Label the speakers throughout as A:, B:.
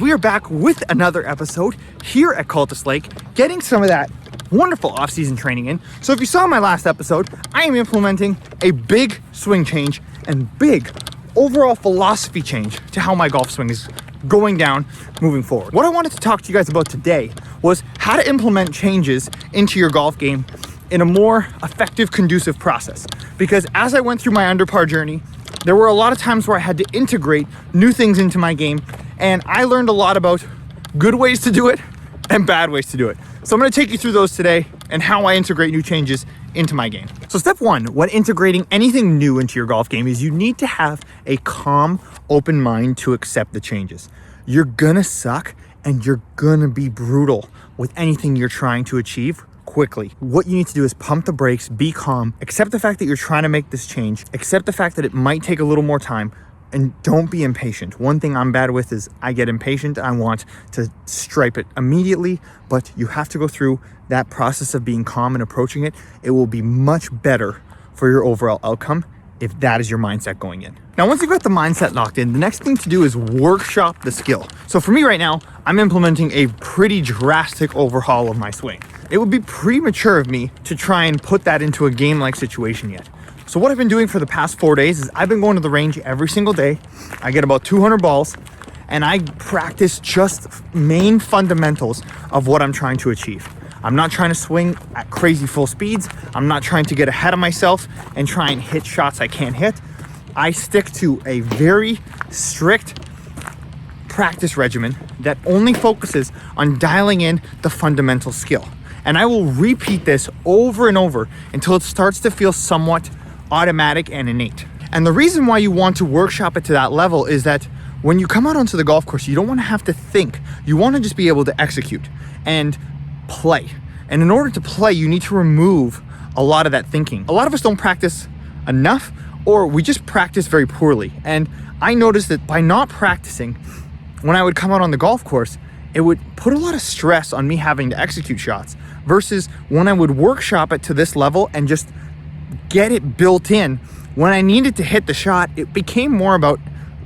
A: We are back with another episode here at Cultus Lake, getting some of that wonderful off-season training in. So if you saw my last episode, I am implementing a big swing change and big overall philosophy change to how my golf swing is going down moving forward. What I wanted to talk to you guys about today was how to implement changes into your golf game in a more effective, conducive process. Because as I went through my under par journey, there were a lot of times where I had to integrate new things into my game, and I learned a lot about good ways to do it and bad ways to do it. So I'm going to take you through those today and how I integrate new changes into my game. So step one, when integrating anything new into your golf game, is you need to have a calm, open mind to accept the changes. You're gonna suck and you're gonna be brutal with anything you're trying to achieve quickly. What you need to do is pump the brakes, be calm, accept the fact that you're trying to make this change, accept the fact that it might take a little more time, and don't be impatient. One thing I'm bad with is I get impatient. I want to stripe it immediately, but you have to go through that process of being calm and approaching it. It will be much better for your overall outcome if that is your mindset going in. Now, once you've got the mindset locked in, the next thing to do is workshop the skill. So for me right now, I'm implementing a pretty drastic overhaul of my swing. It would be premature of me to try and put that into a game-like situation yet. So what I've been doing for the past 4 days is I've been going to the range every single day. I get about 200 balls and I practice just main fundamentals of what I'm trying to achieve. I'm not trying to swing at crazy full speeds. I'm not trying to get ahead of myself and try and hit shots I can't hit. I stick to a very strict practice regimen that only focuses on dialing in the fundamental skill. And I will repeat this over and over until it starts to feel somewhat automatic and innate. And the reason why you want to workshop it to that level is that when you come out onto the golf course, you don't want to have to think. You want to just be able to execute and play. And in order to play, you need to remove a lot of that thinking. A lot of us don't practice enough, or we just practice very poorly. And I noticed that by not practicing, when I would come out on the golf course, it would put a lot of stress on me having to execute shots versus when I would workshop it to this level and just get it built in. When I needed to hit the shot, it became more about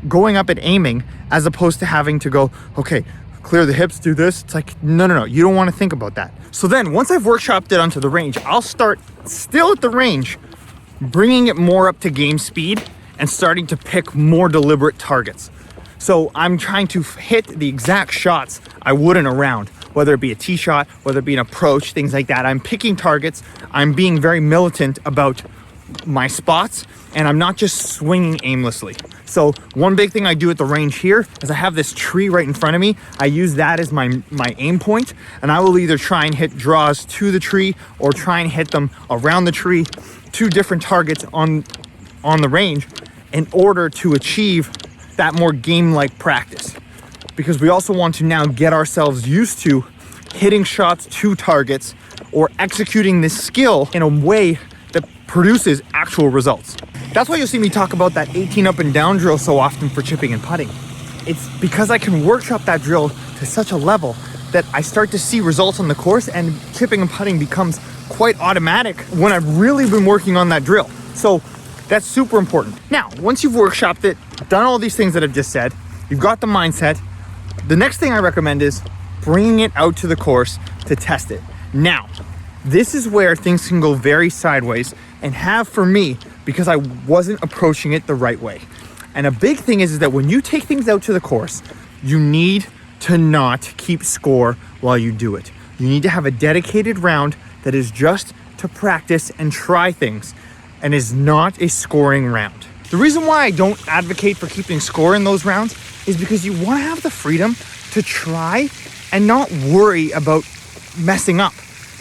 A: going up and aiming as opposed to having to go, okay, clear the hips, do this. It's like, no, you don't want to think about that. So then once I've workshopped it onto the range, I'll start still at the range, bringing it more up to game speed and starting to pick more deliberate targets. So I'm trying to hit the exact shots I would in a round, whether it be a tee shot, whether it be an approach, things like that. I'm picking targets. I'm being very militant about my spots, and I'm not just swinging aimlessly. So one big thing I do at the range here is I have this tree right in front of me. I use that as my aim point, and I will either try and hit draws to the tree or try and hit them around the tree, two different targets on the range in order to achieve that more game-like practice. Because we also want to now get ourselves used to hitting shots to targets or executing this skill in a way that produces actual results. That's why you'll see me talk about that 18 up and down drill so often for chipping and putting. It's because I can workshop that drill to such a level that I start to see results on the course, and chipping and putting becomes quite automatic when I've really been working on that drill. So that's super important. Now, once you've workshopped it, done all these things that I've just said, you've got the mindset, the next thing I recommend is bringing it out to the course to test it. Now, this is where things can go very sideways and have for me because I wasn't approaching it the right way. And a big thing is that when you take things out to the course, you need to not keep score while you do it. You need to have a dedicated round that is just to practice and try things and is not a scoring round. The reason why I don't advocate for keeping score in those rounds is because you want to have the freedom to try and not worry about messing up.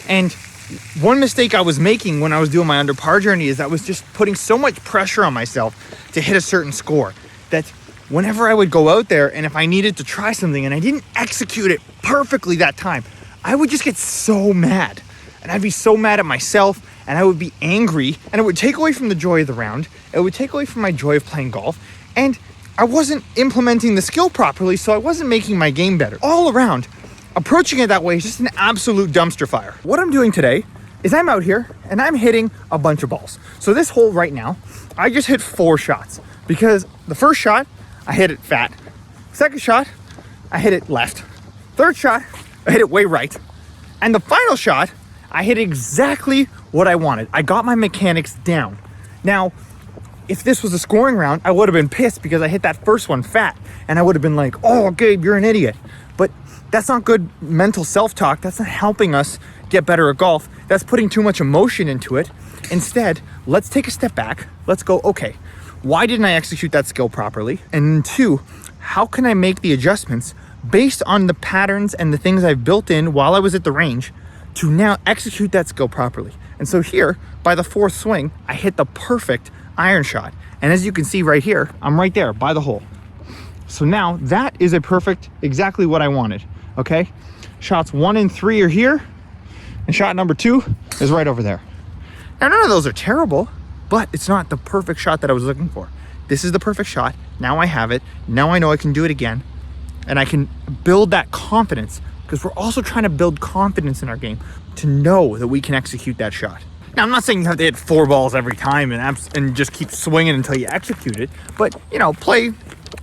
A: And one mistake I was making when I was doing my under par journey is I was just putting so much pressure on myself to hit a certain score that whenever I would go out there and if I needed to try something and I didn't execute it perfectly that time, I would just get so mad. And I'd be so mad at myself, and I would be angry, and it would take away from the joy of the round. It would take away from my joy of playing golf, and I wasn't implementing the skill properly, so I wasn't making my game better. All around, approaching it that way is just an absolute dumpster fire. What I'm doing today is I'm out here and I'm hitting a bunch of balls. So this hole right now, I just hit 4 shots because the first shot, I hit it fat. Second shot, I hit it left. Third shot, I hit it way right. And the final shot, I hit exactly what I wanted. I got my mechanics down. Now, if this was a scoring round, I would have been pissed because I hit that first one fat. And I would have been like, oh, Gabe, you're an idiot. But that's not good mental self-talk. That's not helping us get better at golf. That's putting too much emotion into it. Instead, let's take a step back. Let's go, okay, why didn't I execute that skill properly? And two, how can I make the adjustments based on the patterns and the things I've built in while I was at the range to now execute that skill properly? And so here, by the fourth swing, I hit the perfect iron shot. And as you can see right here, I'm right there by the hole. So now that is a perfect, exactly what I wanted, okay? Shots 1 and 3 are here, and shot number 2 is right over there. Now, none of those are terrible, but it's not the perfect shot that I was looking for. This is the perfect shot. Now I have it. Now I know I can do it again, and I can build that confidence, because we're also trying to build confidence in our game to know that we can execute that shot. Now, I'm not saying you have to hit 4 balls every time and just keep swinging until you execute it, but, you know, play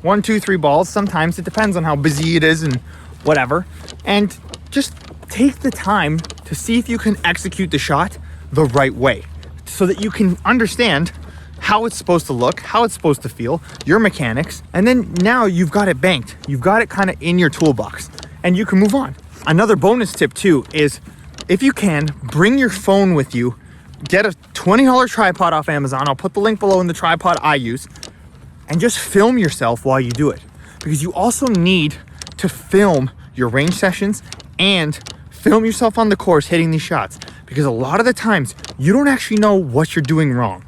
A: 1, 2, 3 balls. Sometimes it depends on how busy it is and whatever. And just take the time to see if you can execute the shot the right way so that you can understand how it's supposed to look, how it's supposed to feel, your mechanics. And then now you've got it banked. You've got it kind of in your toolbox and you can move on. Another bonus tip too is if you can, bring your phone with you. Get a $20 tripod off Amazon. I'll put the link below in the tripod I use. And just film yourself while you do it. Because you also need to film your range sessions and film yourself on the course hitting these shots. Because a lot of the times, you don't actually know what you're doing wrong.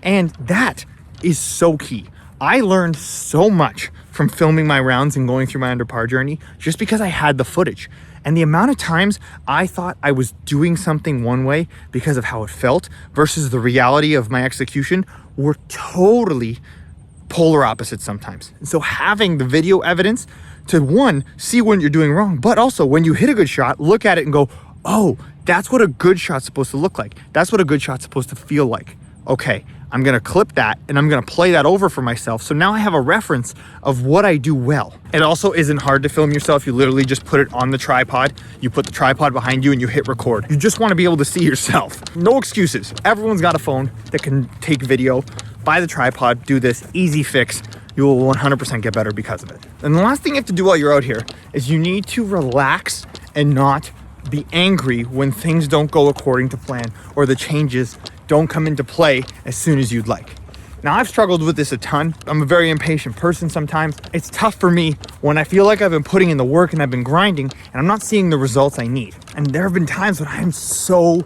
A: And that is so key. I learned so much from filming my rounds and going through my under par journey just because I had the footage. And the amount of times I thought I was doing something one way because of how it felt versus the reality of my execution were totally polar opposites sometimes. And so having the video evidence to one, see when you're doing wrong, but also when you hit a good shot, look at it and go, oh, that's what a good shot's supposed to look like. That's what a good shot's supposed to feel like. Okay, I'm gonna clip that and I'm gonna play that over for myself. So now I have a reference of what I do well. It also isn't hard to film yourself. You literally just put it on the tripod. You put the tripod behind you and you hit record. You just wanna be able to see yourself. No excuses. Everyone's got a phone that can take video. Buy the tripod, do this, easy fix. You will 100% get better because of it. And the last thing you have to do while you're out here is you need to relax and not be angry when things don't go according to plan or the changes don't come into play as soon as you'd like. Now, I've struggled with this a ton. I'm a very impatient person sometimes. It's tough for me when I feel like I've been putting in the work and I've been grinding and I'm not seeing the results I need. And there have been times when I'm so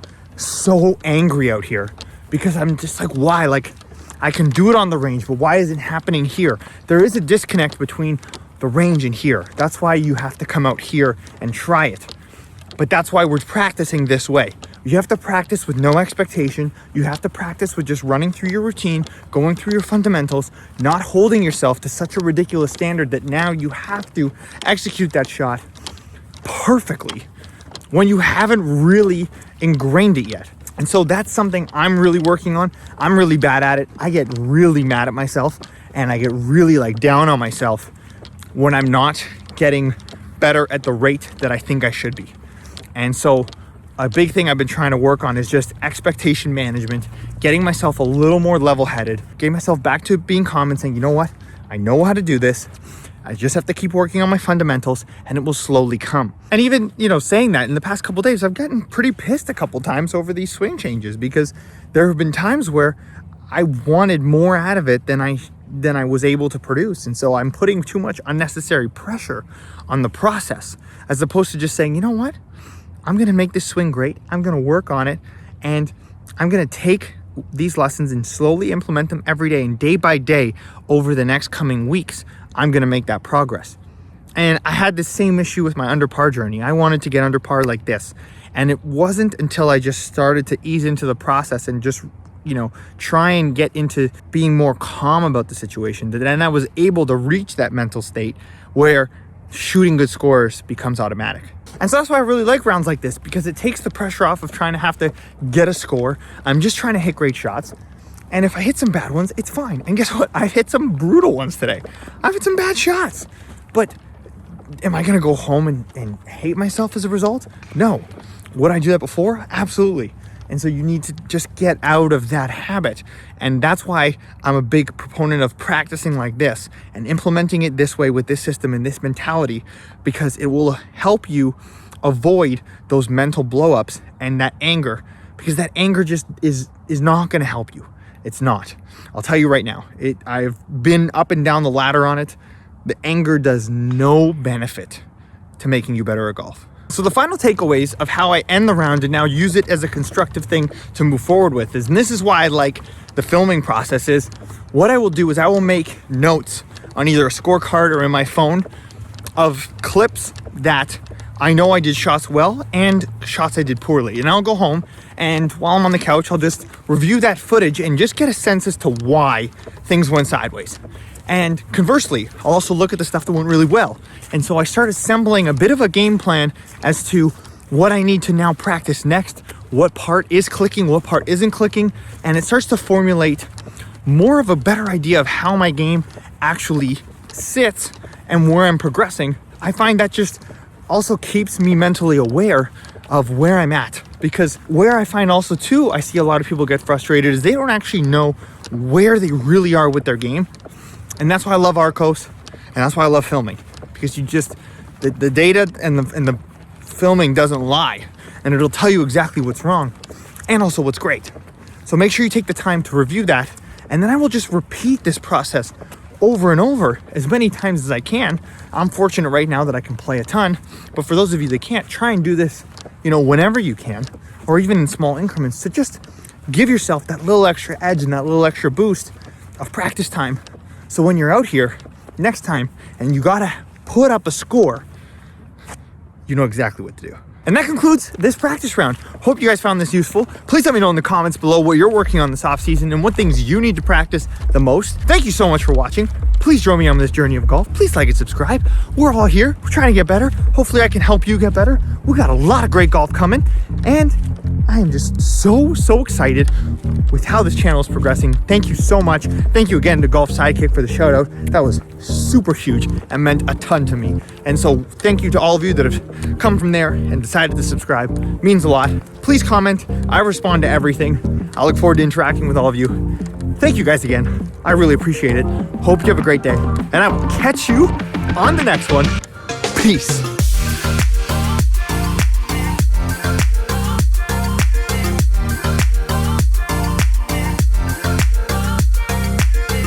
A: angry out here because I'm just like, why? Like, I can do it on the range, but why is it happening here? There is a disconnect between the range and here. That's why you have to come out here and try it. But that's why we're practicing this way. You have to practice with no expectation. You have to practice with just running through your routine, going through your fundamentals, not holding yourself to such a ridiculous standard that now you have to execute that shot perfectly when you haven't really ingrained it yet. And so that's something I'm really working on. I'm really bad at it. I get really mad at myself and I get really like down on myself when I'm not getting better at the rate that I think I should be. And so a big thing I've been trying to work on is just expectation management, getting myself a little more level-headed, getting myself back to being calm and saying, you know what? I know how to do this. I just have to keep working on my fundamentals and it will slowly come. And even, saying that in the past couple of days, I've gotten pretty pissed a couple times over these swing changes because there have been times where I wanted more out of it than I was able to produce. And so I'm putting too much unnecessary pressure on the process as opposed to just saying, you know what? I'm going to make this swing great. I'm going to work on it and I'm going to take these lessons and slowly implement them every day and day by day over the next coming weeks. I'm going to make that progress. And I had the same issue with my under par journey. I wanted to get under par like this. And it wasn't until I just started to ease into the process and just, try and get into being more calm about the situation that then I was able to reach that mental state where shooting good scores becomes automatic. And so that's why I really like rounds like this, because it takes the pressure off of trying to have to get a score. I'm just trying to hit great shots. And if I hit some bad ones, it's fine. And guess what? I've hit some brutal ones today. I've hit some bad shots. But am I going to go home and hate myself as a result? No. Would I do that before? Absolutely. And so you need to just get out of that habit. And that's why I'm a big proponent of practicing like this and implementing it this way with this system and this mentality, because it will help you avoid those mental blowups and that anger, because that anger just is not going to help you. It's not. I'll tell you right now, I've been up and down the ladder on it. The anger does no benefit to making you better at golf. So the final takeaways of how I end the round and now use it as a constructive thing to move forward with is, and this is why I like the filming process, is what I will do is I will make notes on either a scorecard or in my phone of clips that I know I did shots well and shots I did poorly. And I'll go home, and while I'm on the couch, I'll just review that footage and just get a sense as to why things went sideways. And conversely, I'll also look at the stuff that went really well. And so I start assembling a bit of a game plan as to what I need to now practice next, what part is clicking, what part isn't clicking, and it starts to formulate more of a better idea of how my game actually sits and where I'm progressing. I find that just also keeps me mentally aware of where I'm at, because where I find also too, I see a lot of people get frustrated is they don't actually know where they really are with their game. And that's why I love Arccos, and that's why I love filming, because you just, the data and the filming doesn't lie, and it'll tell you exactly what's wrong and also what's great. So make sure you take the time to review that, and then I will just repeat this process over and over as many times as I can. I'm fortunate right now that I can play a ton, but for those of you that can't, try and do this, whenever you can, or even in small increments, to just give yourself that little extra edge and that little extra boost of practice time. So when you're out here next time and you gotta put up a score, you know exactly what to do. And that concludes this practice round. Hope you guys found this useful. Please let me know in the comments below what you're working on this off season and what things you need to practice the most. Thank you so much for watching. Please join me on this journey of golf. Please like and subscribe. We're all here. We're trying to get better. Hopefully I can help you get better. We got a lot of great golf coming, and I am just so excited with how this channel is progressing. Thank you so much. Thank you again to Golf Sidekick for the shout out. That was super huge and meant a ton to me. And so thank you to all of you that have come from there and decided to subscribe. It means a lot. Please comment. I respond to everything. I look forward to interacting with all of you. Thank you guys again. I really appreciate it. Hope you have a great day, and I will catch you on the next one. Peace.